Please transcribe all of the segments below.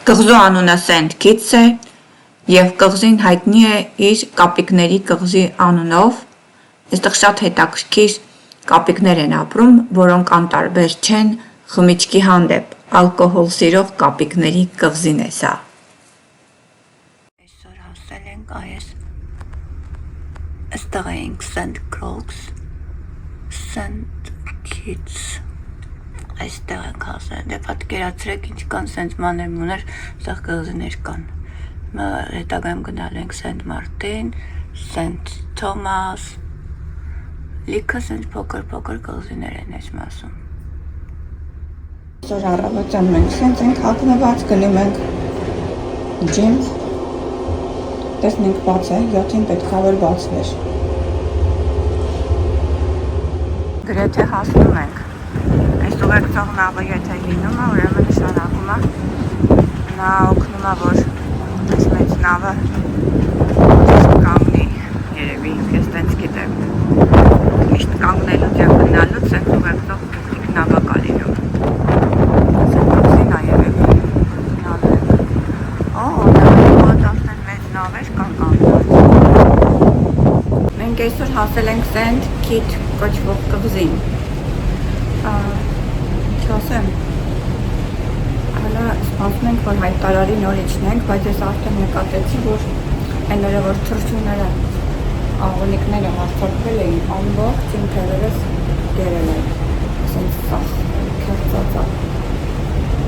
Կղզու անունը Սենթ Քիթս է և կղզին հայտնի է իր կապիկների կղզի անունով։ Այստեղ շատ հետաքրքիր կապիկներ են ապրում, որոնք անտարբեր չեն խմիչքի հանդեպ։ Ալկոհոլ սիրող կապիկների կղզին է սա։ Այսօր հասել ենք այս այստեղ էինք Սենթ Քրոքս, Սենթ Քիթս, այստեղ ենք հասել, դե պատկերացրեք ինչքան սենց մանր մուներ սաղ կղզիներ կան։ Հետագայում գնալ ենք Սենթ Մարտին, Սենթ Թոմաս, լիքը սենց փոքր կղզիներ են այս մասում։ Այսօր առավոտյան մենք սենց ենք հագնված, գնում ենք ջիմ, տեսնենք բաց է, 7-ին պետքա որ բացվեր։ Գրեթե հասնում ենք։ Այս ուղեկցող նավը եթե լինում է, ուրեմն նշանակում է նա օգնում է, որ այս մեծ նավը կանգնի, երևի ես տենց գիտեմ, միշտ կանգնելուց և գնալուց սենց ուղեկցող փոքրիկ նավա կա լինում։ Սենց կղզին է երևի, գնալու ենք։ Հոտասեն մեծ նավեր կան կանգնած։ Մենք այսօր հասել ենք Սենթ Քիթ կոչվող կղզին։ Չասեմ, հալա սպասում ենք, որ հայտարարի նոր իջնենք, բայց ես արդեն նկատեցի, որ այն օրը, որ թռչունները, աղոնիկները հարձակվել էին, ամբողջ իմ թևերս գերել են, ասենց սաղ, քերծածա,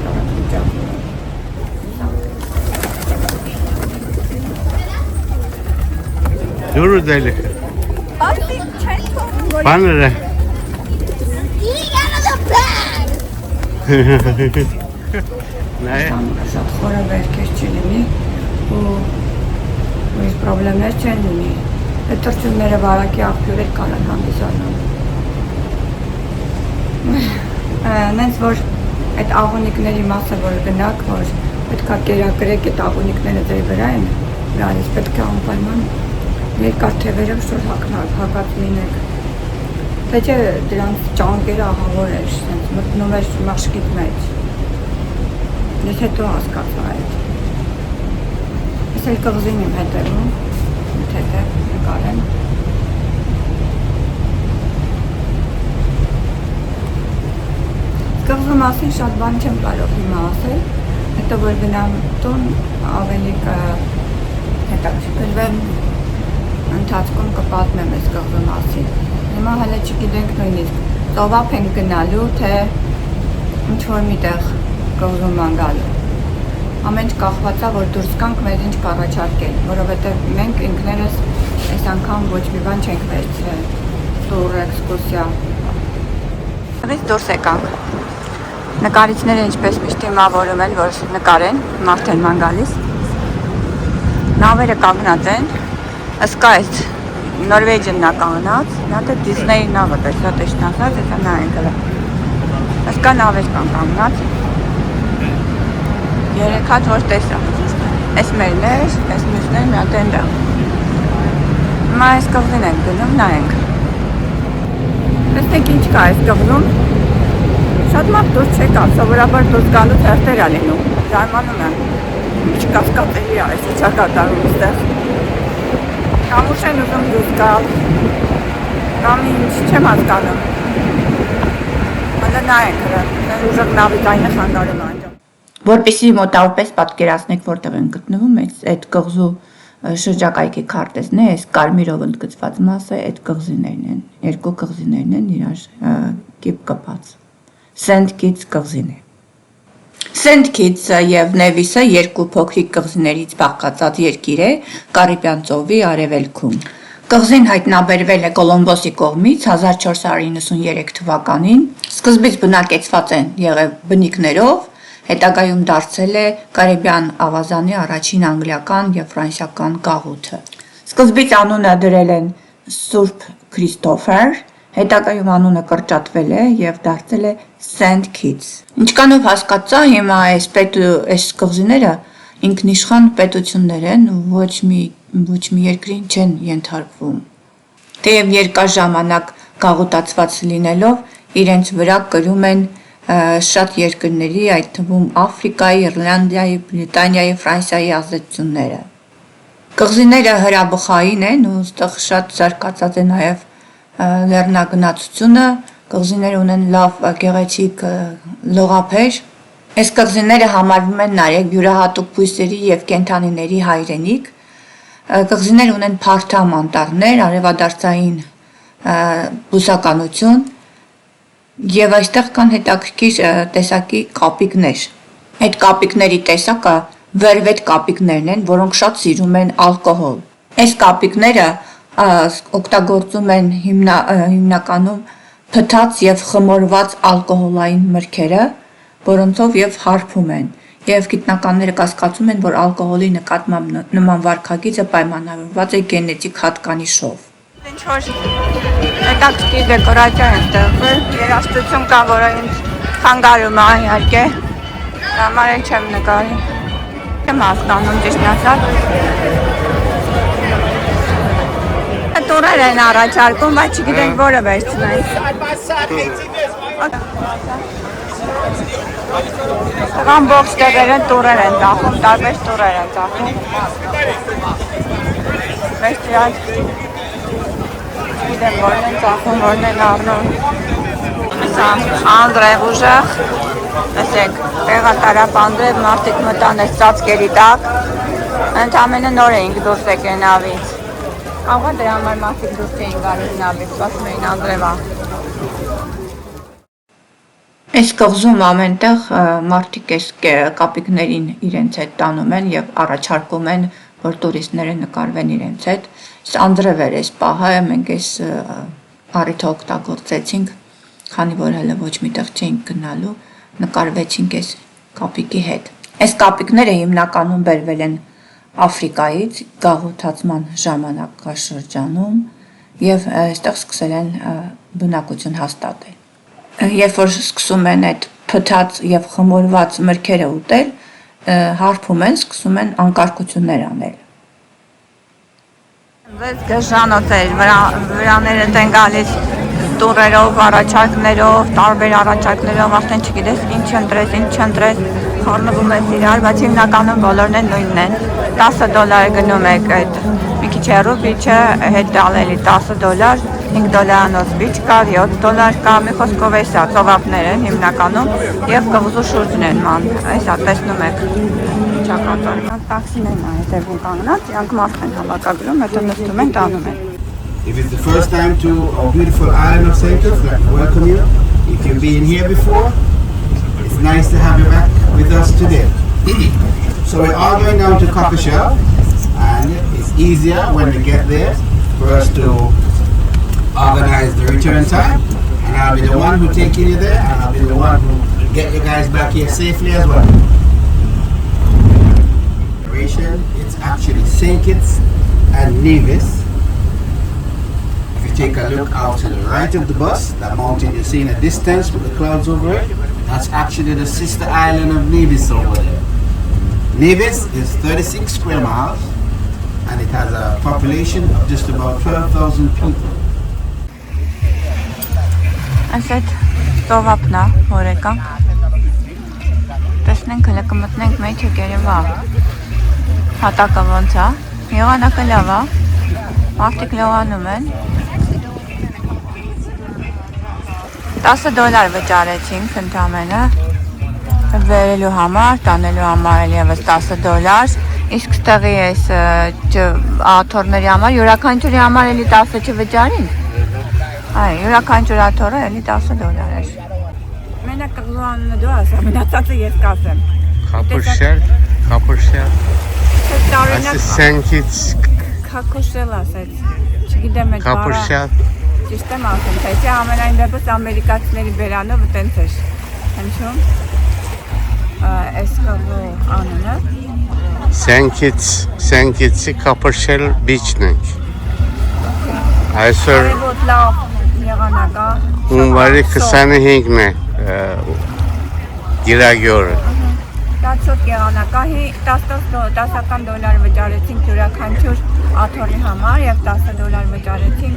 կարակ վիճակում են։ Դուրը դելի։ Արդիկ չեն թողում, որ Բաները։ Նայ։ Շատ խորը վերքեր չլինի ու իր պրոբլեմներ չեն լինի։ Այդ թռչունները վարակի աղբյուրեր կարան հանդիսանալ։ Նենց որ այդ աղոնիկների մասը որ գնաք, որ պետքա կերակրեք այդ աղոնիկները ձեր վրա են, վրայից պետք է անպայման երկար թևերով շոր հակած լինեք։ Թե չէ դրանց ճանկերը ահավոր էր, սենց մտնում էր մաշկիտ մեջ։ Ես հետո հասկացա այդ։ Ես էլ կղզին եմ հետևում, հետև նկարեմ։ Կղզու մասին շատ բան չեմ կարող հիմա ասել, հետո որ գնամ տուն ավելի հետաքրքրվեմ, ընթացքում կպատմեմ այս կղզու մասին։ Հիմա հələ չգիտենք նույնիսկ ծովափ ենք գնալու, թե ինչ-որ միտեղ կղզում են գալու։ Ամեն ինչ կախված է, որ դուրս կանք մեզ ինչ կառաջարկել, որովհետև մենք ինքներս այս անգամ ոչ մի բան չենք վերցրել, տուր, էքսկուրսիա։ Դից դուրս եկանք։ Նկարիչները ինչպես միշտ հիմավորում են, որ նկարեն, մարդ են ման գալիս։ Նավերը կանգնած են, ըսկա այս Նորվեջիանն է կանգնած, նա դե Դիսնեյի նավը տեսա տեսնացած, հեսա նա են գլա։ Ըսկա նավեր կան կանգնած։ Երեք հատ որ տեսա։ Այս մերն էր, այս մյուսներ մի հատ են դա։ Հիմա այս կղզին ենք գնում, նայենք։ Տեսնեք ինչ կա այս կղզում։ Շատ մարդ դուրս չեկա, սովորաբար դուրս գալուց հերթեր ա լինում։ Զարմանում եմ։ Ինչ կասկածելի է այս ինչա կատարում այստեղ։ Կամ ուշ են ուզում դուրս գալ, կամ ինչ չեմ հասկանում։ Հələ նայենք հրը, մեր ուժեղ նավիտայինը խանգարում անջամ։ Որպեսզի մոտավորապես պատկերացնեք որտեղ են գտնվում, այդ կղզու շրջակայքի քարտեզն է, այս կարմիրով ընդգծված մասը այդ կղզիներն են, երկու կղզիներն են իրար կիպ կպած։ Սենթ Քիթս կղզին է։ Սենթ Քիթսը և Նևիսը երկու փոքրիկ կղզիներից բաղկացած երկիր է Կարիբյան ծովի արևելքում։ Կղզին հայտնաբերվել է Կոլումբոսի կողմից 1493 թվականին։ Սկզբից բնակեցված են եղել բնիկներով, հետագայում դարձել է Կարիբյան ավազանի առաջին անգլիական և ֆրանսիական գաղութը։ Սկզբից անունը դրել են Սուրբ Քրիստոֆեր, հետագայում անունը կրճատվել է և դարձել է Սենթ Քիթս։ Ինչքանով հասկացա, հիմա այս կղզիները ինքնիշխան պետություններ են, ոչ մի երկրին չեն ենթարկվում։ Թեև երկար ժամանակ գաղութացված լինելով, իրենց վրա կրում են շատ երկրների, այդ թվում Աֆրիկայի, Իռլանդիայի, Բրիտանիայի, Ֆրանսիայի ազդեցությունները։ Կղզիները հրաբխային են ու այստեղ շատ զարգացած է նաև լեռնագնացությունը, կղզիները ունեն լավ գեղեցիկ լողափեր։ Այս կղզիները համարվում են նաև յուրահատուկ բույսերի և կենդանիների հայրենիք։ Կղզիները ունեն փարթամ անտառներ, արևադարձային բուսականություն և այստեղ կան հետաքրքիր տեսակի կապիկներ։ Այդ կապիկների տեսակը վերվետ կապիկներն են, որոնք շատ սիրում են ալկոհոլ։ Այս կապիկները օգտագործում են հիմնականում փթած և խմորված ալկոհոլային մրգերը, որոնցով և հարբում են, և գիտնականները կասկածում են, որ ալկոհոլի նկատմամբ նման վարքագիծը պայմանավորված է գենետիկ հատկանիշով։ Ինչ-որ հետաքրքիր դեկորացիա են ստեղծել, երաժշտություն կա, որը ինձ խանգարում է իհարկե, համար էլ չեմ նկարի, չեմ հասկանում ճիշտն ասած։ Տուրեր են առաջարկում, բայց չգիտենք որը վերցնենք։ Ամբողջ տեղերը տուրեր են ծախում, տարբեր տուրեր են ծախում։ Ֆեստիվալ չգիտեմ որն են ծախում, որն են առնում։ Սա Անդրև ուժեղ, տեսեք, տեղը տարապանդրև, մարդիկ մտան այս ծածկերի տակ, ընդամենը նոր էինք դուրս եկել նավից։ Աղա դրա համար մարդիկ դուրս էին գալիս նավից, ասում էին Անդրևա։ Այս կղզում ամենտեղ մարդիկ այս կապիկներին իրենց հետ տանում են և առաջարկում են, որ տուրիստները նկարվեն իրենց հետ։ Անդրև էր այս պահը, մենք այս առիթը օգտագործեցինք, քանի որ հələ ոչ միտեղ չէինք գնալու, նկարվեցինք այս կապիկի հետ։ Այս կապիկները հիմնականում բերվել են Աֆրիկայից գաղութացման ժամանակաշրջանում և այստեղ սկսել են բնակություն հաստատել։ Երբ որ սկսում են այդ փթած և խմորված մրգերը ուտել, հարբում են, սկսում են անկարգություններ անել։ Ձեզ գժանոց վրաները են գալիս տուրերով, առաջարկներով, տարբեր առաջարկներով, արդեն չգիտես ինչ ընտրես, ինչ չընտրես, խառնվում ես իրար, բայց հիմնականում բոլորն են նույնն են։ $10 գնում եք այդ մի քիչ հեռու բիչը հետ տալելի $10, $5 բիչ կար, $7 կա, մի խոսքով է սա ծովափներ են հիմնականում և կղզու շուրջն են ման, այսա տեսնում եք ճակատար։ Տաքսիներն է հետևում կանգնած, իրանք մարդ են հավաքագրում, հետո նստում են, տանում են։ If it's the first time to a beautiful island of St. Kitts, I'd like to welcome you. If you've been here before, it's nice to have you back with us today. So we're all going down to Copper Shell, and it's easier when we get there for us to organize the return time. And I'll be the one who taking you there, and I'll be the one who get you guys back here safely as well. It's actually St. Kitts and Nevis. Take a look out to the right of the bus, that mountain you see in the distance with the clouds over it, that's actually the sister island of Nevis over there. Nevis is 36 square miles and it has a population of just about 12,000 people. Այսայդ ծովափն է, որ եկանք, տեսնենք հլը կմտնենք մեջը գերևա, հատակը ոնց է, եղանակը լավ է, մարդիկ լողանում են, $10 վճարեցինք ընդամենը վերելու համար, տանելու համար էլ ևս $10, իսկ ստեղի այս աթորների համար, յուրաքանչյուրի համար էլի 10 չվճարինք, յուրաքանչյուր աթորը էլի $10 էր։ Մենակ կղզու անունը դու ասա, մնացածը ես կասեմ։ Կապրշել, ասես St. Kitts, Քակոշել ասեց, չգիտեմ էդ բարա։ Ճիշտ եմ ասում, թե ամենայն դեպս ամերիկացիների բերանով տենց էր, հնչում, այս կղզու անունը։ St. Kitts-ի Կապրշել բիչն ենք։ Այսօր Արևոտ լավ եղանակա։ հունվարի 25-ն է գիրագի օրը։ Տացոտ եղանակա, $10 վճարեցինք յուրաքանչյուր աթոռի համար և $10 վճարեցինք,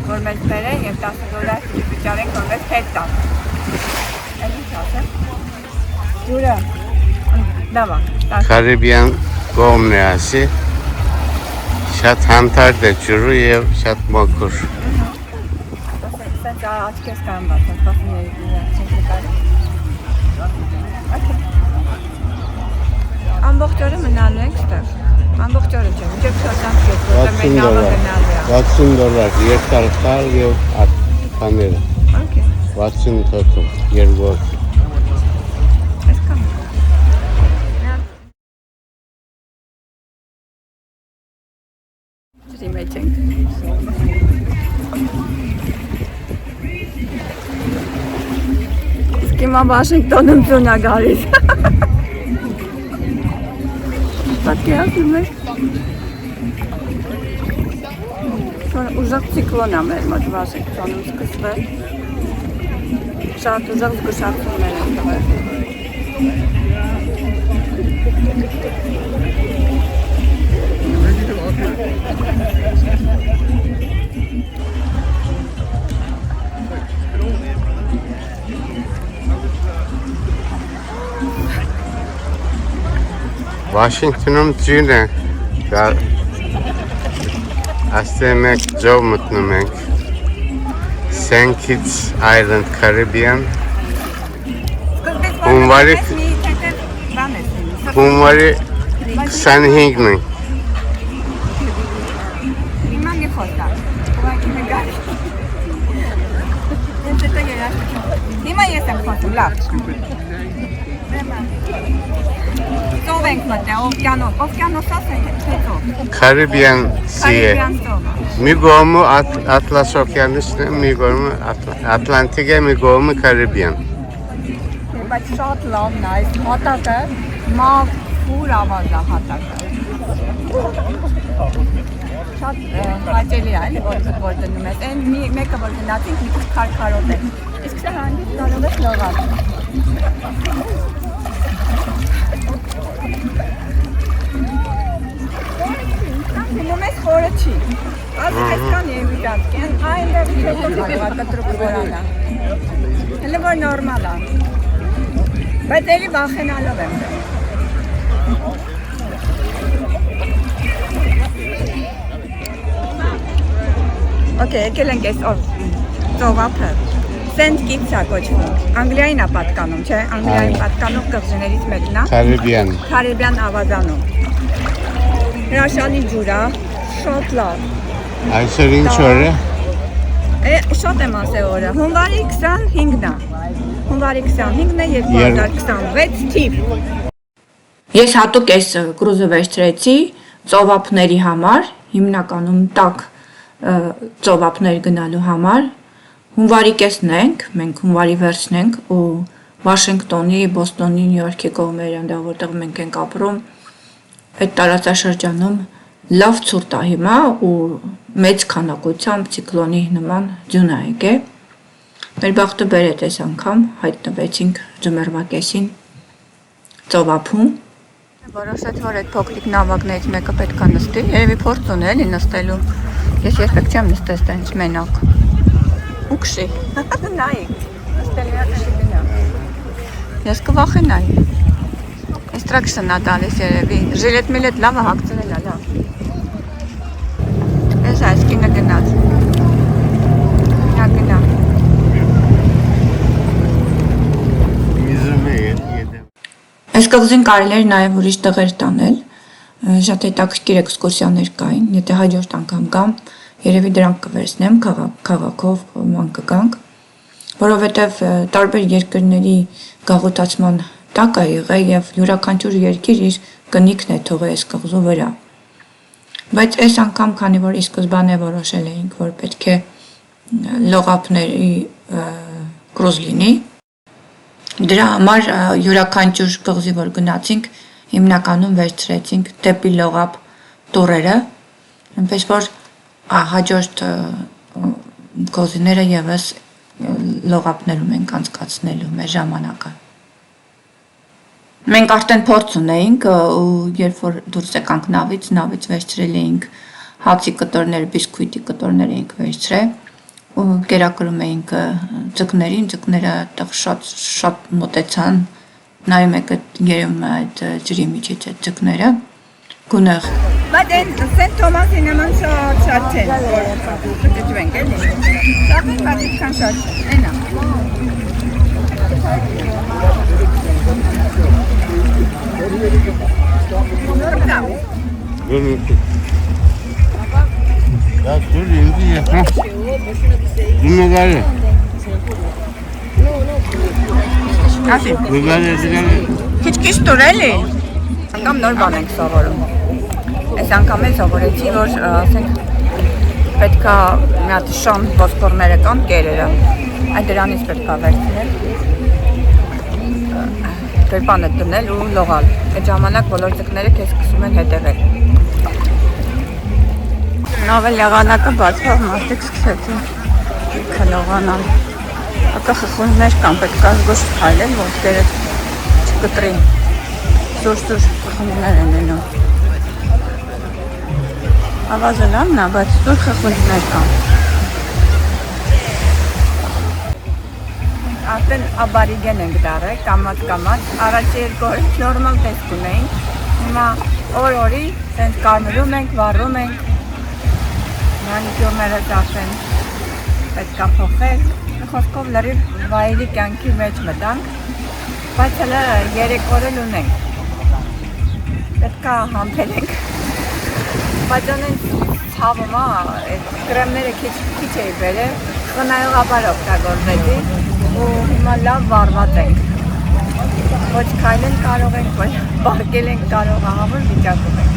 որ մեզ բերեն և $10 վճարենք, որ մեզ հետ տան։ Ջուրը։ Լավ է։ Կարիբյան կողմն է ասի։ Շատ հանդարտ է ջուրը եւ շատ մաքուր։ Սենց աչքես կամ բացել, խոսում ամբողջ օրը մնալու ենք ստեղ։ Ամբողջ օրը չէ, մինչև շատանք ես, որտեղ մենք նավը գնալու է։ $60 երկար եւ բաները։ Okay. 60 թոթում, երկու օր։ Այսքան։ Ջրի մեջ ենք։ Իսկ հիմա Վաշինգտոնում ձյուն է գալիս։ Պատկերացնում եք։ Ուժեղ ցիկլոն է մեր մոտ Վաշինգտոնում սկսվել։ Շատ ուժեղ զգուշացումներ են տվել։ Վաշինգտոնում ձյուն է, աստեմ եք ջով մտնում ենք, St. Kitts Island, Caribbean, հունվարի 25-ն ենք, Հիմա մի խոսա, ուղղակի նգար։ Հիմա ես եմ խոսում, լավ։ Ծով ենք մտել, օվկիանոսոս ենք ծով։ Caribbean Sea է, Կարիբյան ծովը։ մի կողմը Atlas օվկիանոսն է, մի կողմը Atlantic է, մի կողմը Caribbean։ Բայց շատ լավն է, այս հատակը մաքուր ավազ է հատակը։ Շատ հաճելի է, էլի որ դնում ես, այն մեկը որ գնացինք մի քիչ քարքարոտ է, իսկ սա հանդիպ կարող ես լողալ։ Գնում ես խորը չի, այսքան եվիտացք են, այնտեղ չեքոտիկվա կտրուկ որան է, հելը որ նորմալ է, բայց էլի վախենալով եմ դեմ։ Okay, եկել ենք այս ծովափը, St. Kitts է կոչվում, Անգլիային է պատկանում, չէ, Անգլիային պատկանող կղզիներից մեկն է, Caribbean։ Կարիբյան ավազանում, հրաշալի ջուր է, շատ լավ, Այսօր ինչ օր է։ շատ եմ ասել օրը, հունվարի 25-ն է, հունվարի 25-ն է 2026 թիվ։ Ես հատուկ այս կրուզը վերցրեցի ծովափների համար, հիմնականում տաք ծովափներ գնալու համար։ Հունվարի կեսն ենք, մենք հունվարի վերջն ենք ու Վաշինգտոնի, Բոստոնի, Նյու Յորքի կողմերն դա որտեղ մենք ենք ապրում, այդ տարածաշրջանում լավ ցուրտ է հիմա ու մեծ քանակությամբ ցիկլոնի նման ձյուն է եկել։ Մեր բախտը բերեց այս անգամ հայտնվեցինք ձմեռվա կեսին ծովափում։ Որոշեց, որ այդ փոքրիկ նավակներից մեկը պետք է նստի, երևի փորձ ունի էլի նստելու։ Ես երբեք չեմ նստել տենց մենակ։ Ու քշի։ Նայեք, նստելու է քշի գնա։ Ես կվախենայի։ Ինստրակշն է տալիս երևի, ժիլետ-միլետ լավը հագցրել է, լավ։ Ես այս կինը գնաց։ Նա գնա։ Միզում է ետեմ։ Այս կղզին կարելի էր նաև ուրիշ տեղեր տանել, շատ հետաքրքիր էքսկուրսիաներ կային, եթե հաջորդ անգամ գամ, երևի դրանք կվերցնեմ քաղաքով ման կգանք, որովհետև տարբեր երկրների գաղութացման տակ է եղել եւ յուրաքանչյուր երկիր իր կնիքն է թողել այս կղզու վրա։ Բայց այս անգամ, քանի որ ի սկզբանե որոշել էինք, որ պետք է լողափների կրուզ լինի, դրա համար յուրաքանչյուր կղզի, որ գնացինք, հիմնականում վերցրեցինք դեպի լողափ տուրերը, այնպես որ հաջորդ կղզիները եւս լողափներում ենք անցկացնելու մեր ժամանակը։ Մենք արդեն փորձ ունեինք ու երբ որ դուրս եկանք նավից վերցրել էինք հացի կտորներ, բիսկուիտի կտորներ էինք վերցրել ու կերակրում էինք ձկներին, ձկները այդտեղ շատ մոտեցան, նայում եք երևում է այդ ջրի միջից այդ ձկները, գունեղ։ Բայց այն Սենթ Թոմասի նման շատ չեն, որ գճվենք էլի։ Շատ են, բայց այդքան շատ չեն, Ya dur indi ya. Bunu gari. Ասի, Գալի։ քիչ տուր էլի։ Անգամ նոր բան ենք սովորում։ Այս անգամ էլ սովորեցի, որ ասենք պետքա մի հատ շան ոսկորները կան կերերը։ Այդ դրանից պետքա վերցնել։ Գրպանը դնել ու լողալ։ Այդ ժամանակ բոլոր ձկները քեզ սկսում են հետևել։ Նավել եղանակը բացվող մարդիկ սկսեցին քլողանալ։ Ակա խխուններ կան, պետք է զգոշ քայլել, որ դերը չկտրին։ Զուր խխուններ են լինում։ Ավազը լավն է, բայց զուր խխուններ կան։ Արդեն աբարիգեն ենք դարել, կամած, առաջի երկու օրը նորմալ տեսք ունեինք, հիմա օր-օրի սենց կարմրում ենք, վառում ենք, մանիկյուրները ծախեն, պետք է փոխել, խոսքով լրիվ վայրի կյանքի մեջ մտանք, բայց հələ 3 օր էլ ունենք, պետք է համբերենք, բայց անեն ցավում է, կրեմները քիչ էի բերել, խնայողաբար օգտագործեցի, ու հիմա լավ վառված ենք, ոչ քայլել կարող ենք, ոչ բարգել ենք կարող, ահավոր վիճակում ենք։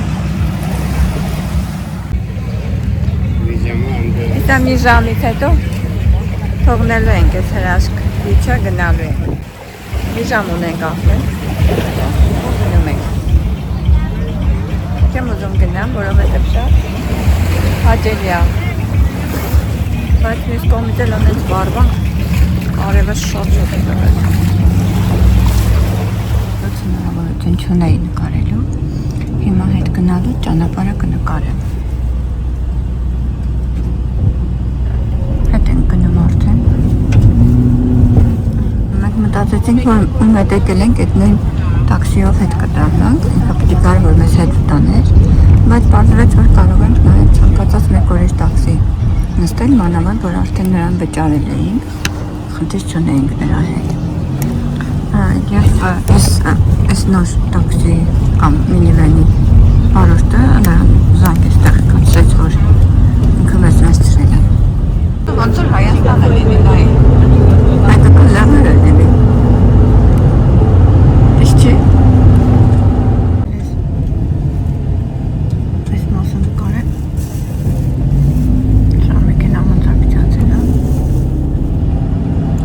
Իստա մի ժամից հետո թողնելու ենք այս հրաշք վիճա գնալու ենք, մի ժամ ունենք ախվել, գնում ենք։ Չեմ ուզում գնամ, որովհետև շատ հաճելի է, բայց մյուս կողմից էլ անենց վառվանք, արևը շատ է դրել։ Ոչ հնարավորություն չունեի նկարելու, հիմա հետ գնալու ճանապարհը կնկարեմ։ Հետ ենք գնում արդեն։ Մենք մտածեցինք, որ ում հետ եկել ենք, այդ նույն տաքսիով հետ կտանանք, ինքը պիտի գար, որ մեզ հետ տաներ, բայց պարզվեց, որ կարող ենք նաև ցանկացած մեկ ուրիշ տաքսի նստել, մանավանդ, որ արդեն նրան վճարել էինք, խնդիր չունեինք նրա հետ։ Եվ այս նոր տաքսի կամ մինիվենի վարորդը նրան զանգ էստեղ կացրեց, որ ինքը մեզ նստրել է։ Ոնց որ Հայաստանը լինի նայի։ Այդ կլավերը լինի։ Իսկ չի։ Այս մասը նկար է։ Շա մեքենա մոնտաժացել է։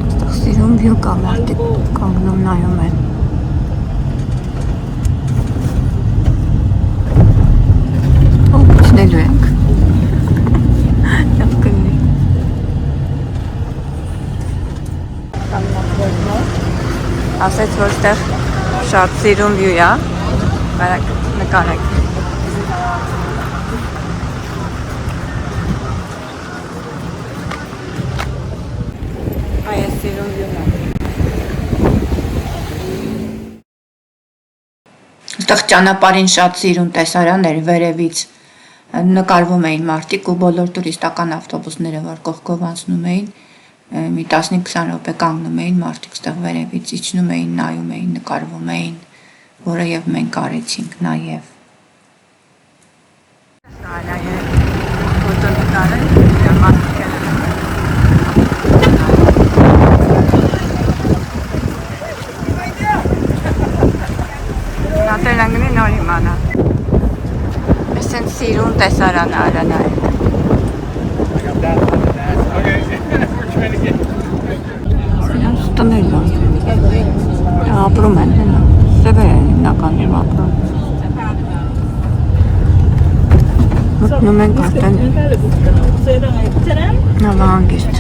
Այստեղ սիրուն վյու կա, մարդիկ կանգնում նայում են։ Չնելու ենք։ Լավ կլինի։ Ասեց, որ ստեղ շատ սիրուն վյու է, բարակ նկարեք։ Այս սիրուն վյուն է։ Այստեղ ճանապարհին շատ սիրուն տեսարան էր վերևից նկարվում էին մարդիկ ու բոլոր տուրիստական ավտոբուսները, որ կողքով անցնում էին, մի 15-20 րոպե կանգնում էին մարդիկ ստեղ վերևից իջնում էին, նայում էին, նկարվում էին, որը եւ մենք արեցինք նաեւ։ Նատելանգնի նոր իմանա։ Այսեն սիրուն տեսարան արան այ։ Տներ ապրում են հենա, սևեր են հիմնականում ապրում։ Մտնում ենք արդեն նավահանգիստ։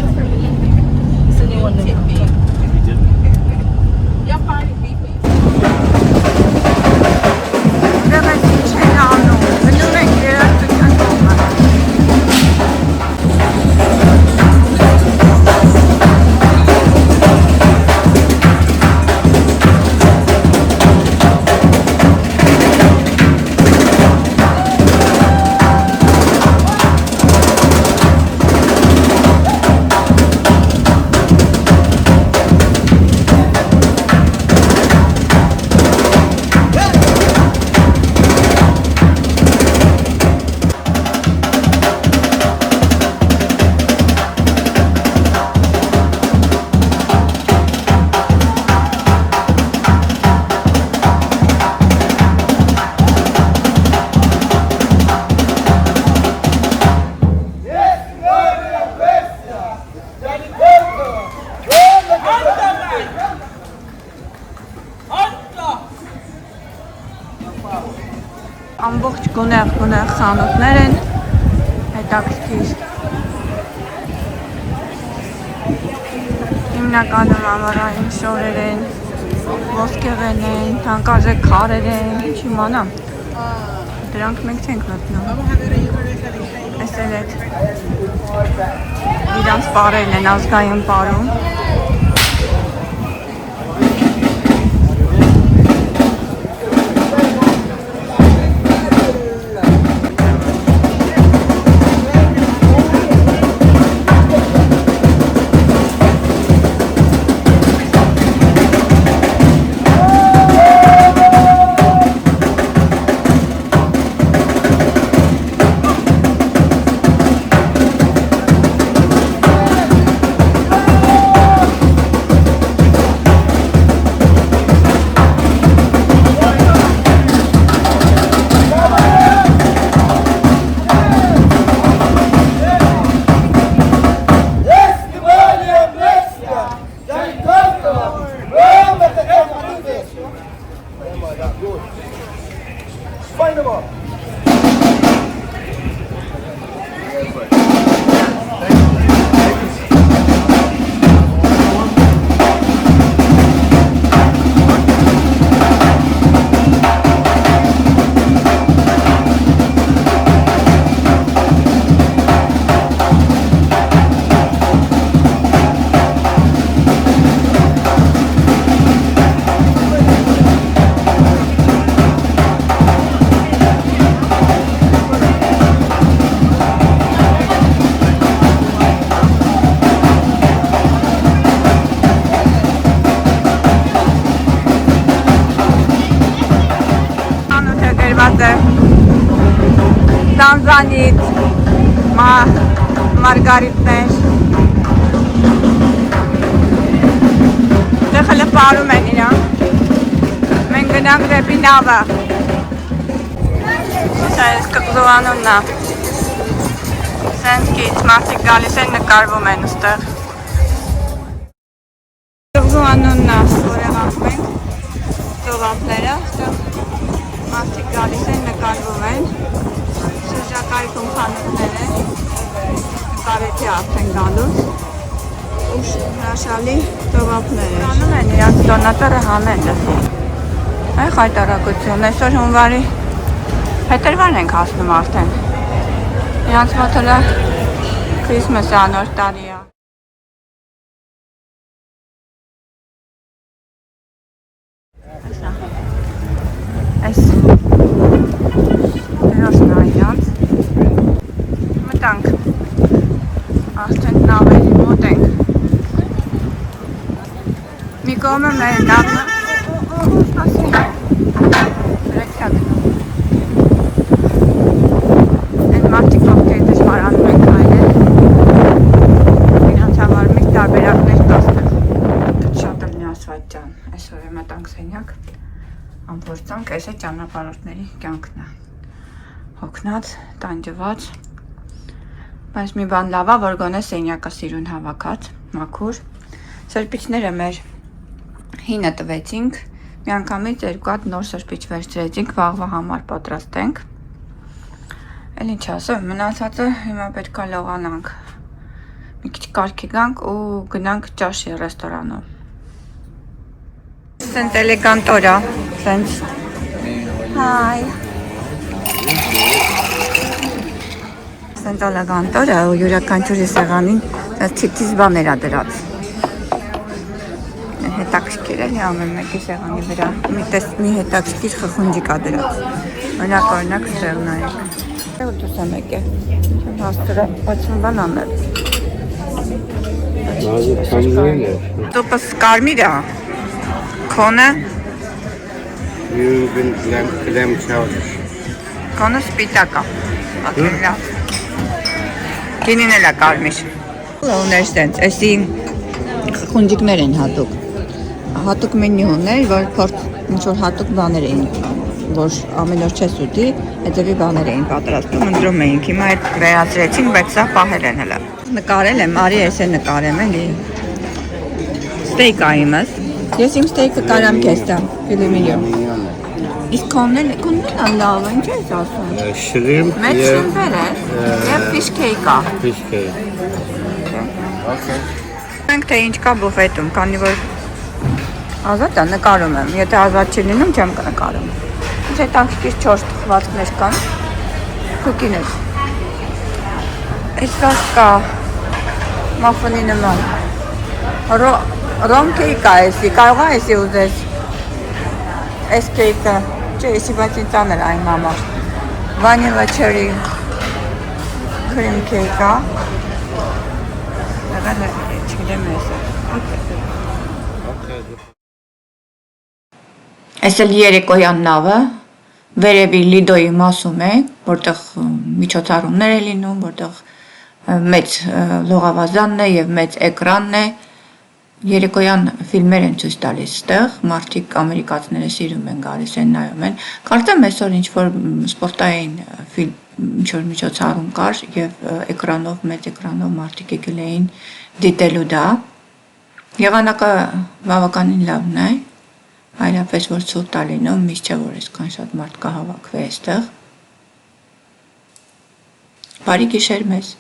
ամբողջ գունեղ խանութներ են, հետաքրքիր։ Հիմնականում ամառային շորեր են, ոսկեղեն են, թանկարժեք քարեր են, չիմանամ։ Դրանք մենք չենք մտնում։ Այս էլ այդ իրանց պարերն են ազգային պարում։ Տանզանիտ, մարգարիտներ, դեղ հլը պարում են իրան, մենք գնանք դեպի նավը, սա ես կղզուանունն է, սենց կից մարդիկ գալիս են նկարվում են ուստեղ, կղզուանունն է, որ եղանք մենք, ծովապները, մարդիկ գալիս են նկարվում են, շրջակայքում խանութներ են, կարեթի արդեն գալուց, ուշ հրաշալի տովապներ են։ Անում են իրանց տոնատորը հանեն լսի։ Այ խայտարակություն, այսօր հունվարի հետերվան ենք հասնում արդեն։ Իրանց մոտ հլը քրիսմեսը անոր տարի է։ Այս հրաշն այրանց մտանք արդեն նավերի մոտ ենք մի կողմը մեր նավն են մարդիկ ովքեր դժվարանում են քայլել իրանց համար մեկ տարբերակներ կազմել շատ լի ասված ջան այսօր մտանք սենյակ ամբողջանք այս է ճանապարհորդների կյանքն է հոգնած, տանջված բայց մի բան լավ է, որ գոնե սենյակը սիրուն հավաքած, մաքուր սրբիչները մեր հինը տվեցինք մի անգամից երկու հատ նոր սրբիչ վերցրեցինք վաղվա համար պատրաստենք էլ ինչ ասեմ, մնացածը հիմա պետք է լողանանք մի քիչ կարգի գանք ու գնանք ճաշի ռեստորանում սենց էլեգանտ օր է սենց հայ սենց էլեգանտ օր է ու յուրաքանչյուրի սեղանին թիթիզ բաներ է դրած հետաքրքիր էլի ամեն մեկի սեղանի վրա մի հետաքրքիր խխունջիկ է դրած օրինակ ստեղ նայեք ուտուս եմ եկել չեմ հասցրել ոչ մի բան անել տուպս կարմիր է քոնը Clam chowder. Քոնը սպիտակ է ակելա գինին էլ է կարմիր ուներ սենց էսի խխունջիկներ են հատուկ մենյու ուներ որ ինչ-որ հատուկ բաներ էին որ ամեն օր չես ուտի հետևի բաներ էին պատրաստում ընտրում էինք հիմա այդ վերացրեցինք բայց սա պահել են հլը նկարել եմ արի ես է նկարեմ էլի ստեյք ա իմս ես իմ ստեյքը կարամ քեզ տամ ֆիլմիլիո Իսկ կոննեն լավ, ինչ ես ասում։ Շրիմպ Մեծ եւ շիմպեր է և fish cake-ա։ ֆիշկե։ Մենք թե ինչ կա բուֆետում, քանի որ ազատ է նկարում եմ, եթե ազատ չի լինում չեմ կնկարում։ Ինչ հետաքրքիր 4 թխվածքներ կան, քուկիներ։ Այսպես կա մաֆոնի նման։ Ռոմ կեյք է էսի, կարող է էսի ուզես։ Այս կեյքը, չէ, էսի բայց ինձ անել այն համար։ Vanilla cherry cream cake-ա։ Եղել է, չգիտեմ էսը։ Այս էլ երեկոյան նավը, վերևի Լիդոյի մասում է, որտեղ միջոցառումներ է լինում, որտեղ մեծ լողավազանն է եւ մեծ էկրանն է, երեկոյան ֆիլմեր են ցույց տալիս ստեղ, մարդիկ ամերիկացիները սիրում են գալիս են նայում են, կարծեմ այսօր ինչ-որ սպորտային ֆիլմ, ինչ-որ միջոցառում կար եւ էկրանով, մեծ էկրանով մարդիկ եկել էին դիտելու դա, եղանակը բավականին լավն է, այլապես որ ցուրտ է լինում, միշտ չէ որ այսքան շատ մարդ կհավաքվի այստեղ։ Բարի գիշեր մեզ։